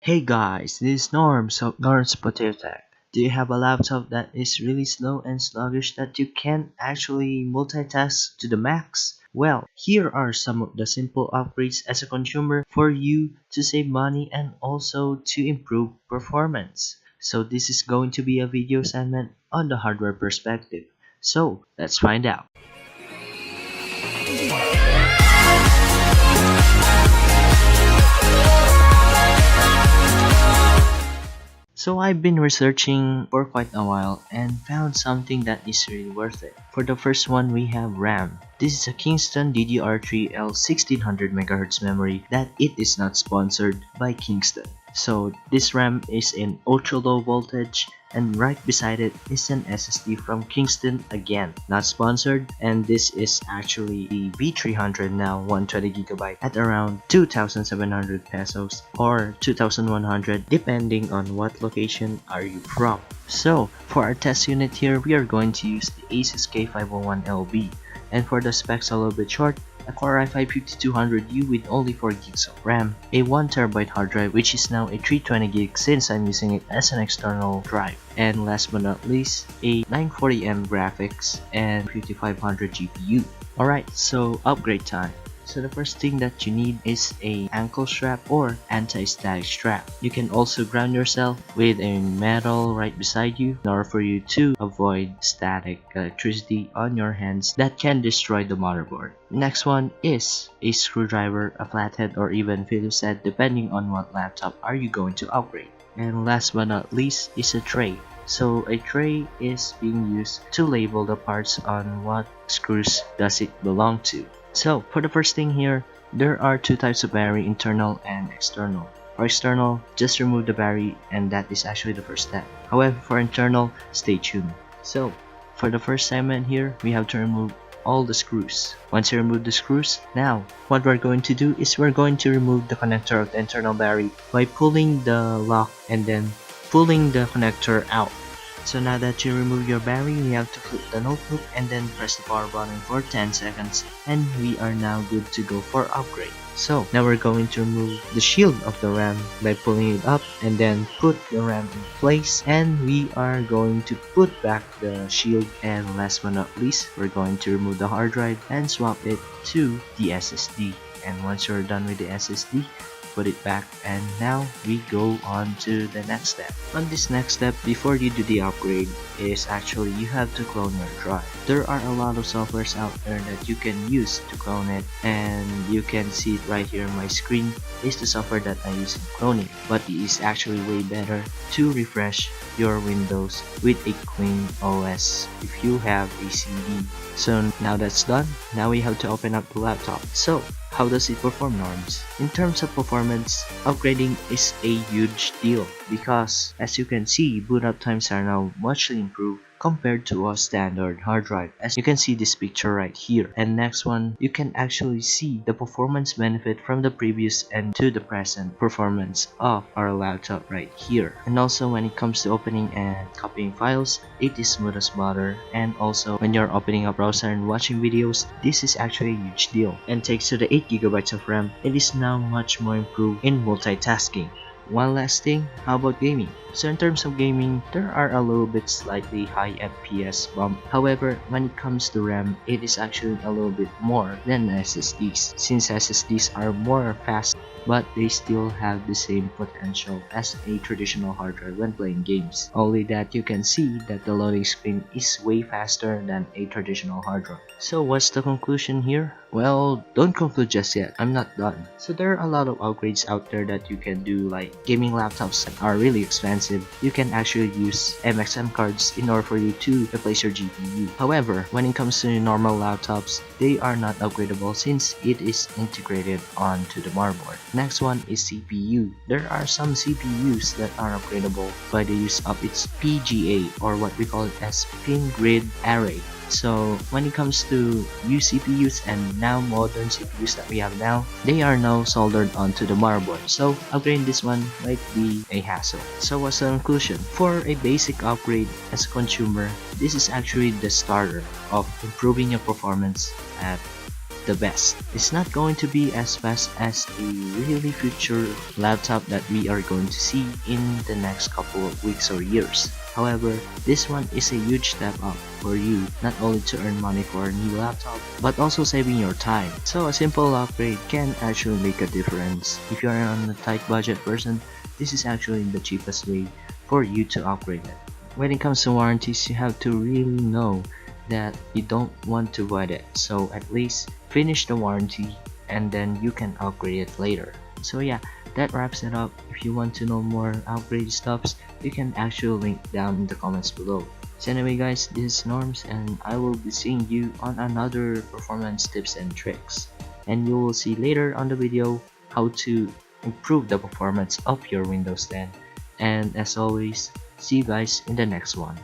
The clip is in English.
Hey guys, this is Norms of Norms Potato Tech. Do you have a laptop that is really slow and sluggish that you can't actually multitask to the max? Well, here are some of the simple upgrades as a consumer for you to save money and also to improve performance. So this is going to be a video segment on the hardware perspective. So let's find out. So I've been researching for quite a while and found something that is really worth it. For the first one, we have RAM. This is a Kingston DDR3L 1600 MHz memory that it is not sponsored by Kingston. So this RAM is in ultra low voltage, and right beside it is an SSD from Kingston, again not sponsored, and this is actually the V300, now 120GB at around 2,700 pesos or 2,100 depending on what location are you from. So for our test unit here, we are going to use the Asus K501LB, and for the specs a little bit short, a Core i5-5200U with only 4GB of RAM, a 1TB hard drive which is now a 320GB since I'm using it as an external drive, and last but not least, a 940M graphics and 5500 GPU. Alright, so upgrade time. So the first thing that you need is a ankle strap or anti-static strap. You can also ground yourself with a metal right beside you in order for you to avoid static electricity on your hands that can destroy the motherboard. Next one is a screwdriver, a flathead, or even Phillips head depending on what laptop are you going to upgrade. And last but not least is a tray. So a tray is being used to label the parts on what screws does it belong to. So for the first thing here, there are two types of battery, internal and external. For external, just remove the battery, and that is actually the first step. However, for internal, stay tuned. So for the first segment here, we have to remove all the screws. Once you remove the screws, now what we're going to do is we're going to remove the connector of the internal battery by pulling the lock and then pulling the connector out. So now that you remove your battery, you have to flip the notebook and then press the power button for 10 seconds, and we are now good to go for upgrade. So now we're going to remove the shield of the RAM by pulling it up and then put the RAM in place, and we are going to put back the shield, and last but not least, we're going to remove the hard drive and swap it to the SSD. And once you're done with the SSD, put it back, and now we go on to the next step. On this next step, before you do the upgrade, is actually you have to clone your drive. There are a lot of softwares out there that you can use to clone it, and you can see it right here on my screen is the software that I use in cloning, but it is actually way better to refresh your Windows with a clean OS if you have a CD. So now that's done, now we have to open up the laptop. So how does it perform, Norms? In terms of performance, upgrading is a huge deal because as you can see, boot up times are now muchly improved compared to a standard hard drive, as you can see this picture right here. And next one, you can actually see the performance benefit from the previous and to the present performance of our laptop right here. And also when it comes to opening and copying files, it is smooth as butter. And also when you're opening a browser and watching videos, this is actually a huge deal. And thanks to the 8GB of RAM, it is now much more improved in multitasking. One last thing, how about gaming? So in terms of gaming, there are a little bit slightly high FPS bump. However, when it comes to RAM, it is actually a little bit more than SSDs, since SSDs are more fast, but they still have the same potential as a traditional hard drive when playing games. Only that you can see that the loading screen is way faster than a traditional hard drive. So what's the conclusion here? Well, don't conclude just yet, I'm not done. So there are a lot of upgrades out there that you can do, like gaming laptops that are really expensive. You can actually use MXM cards in order for you to replace your GPU. However, when it comes to normal laptops, they are not upgradable since it is integrated onto the motherboard. Next one is CPU. There are some CPUs that are upgradable by the use of its PGA, or what we call it as pin grid array. So when it comes to new CPUs and now modern CPUs that we have now, they are now soldered onto the motherboard. So upgrading this one might be a hassle. So what's the conclusion? For a basic upgrade as a consumer, this is actually the starter of improving your performance at the best. It's not going to be as fast as a really future laptop that we are going to see in the next couple of weeks or years. However, this one is a huge step up for you, not only to earn money for a new laptop, but also saving your time. So a simple upgrade can actually make a difference. If you are on a tight budget person, this is actually the cheapest way for you to upgrade it. When it comes to warranties, you have to really know that you don't want to void it, so at least finish the warranty and then you can upgrade it later. So yeah, that wraps it up. If you want to know more upgrade stuffs, you can actually link down in the comments below. So anyway guys, this is Norms and I will be seeing you on another performance tips and tricks, and you will see later on the video how to improve the performance of your Windows 10. And as always, see you guys in the next one.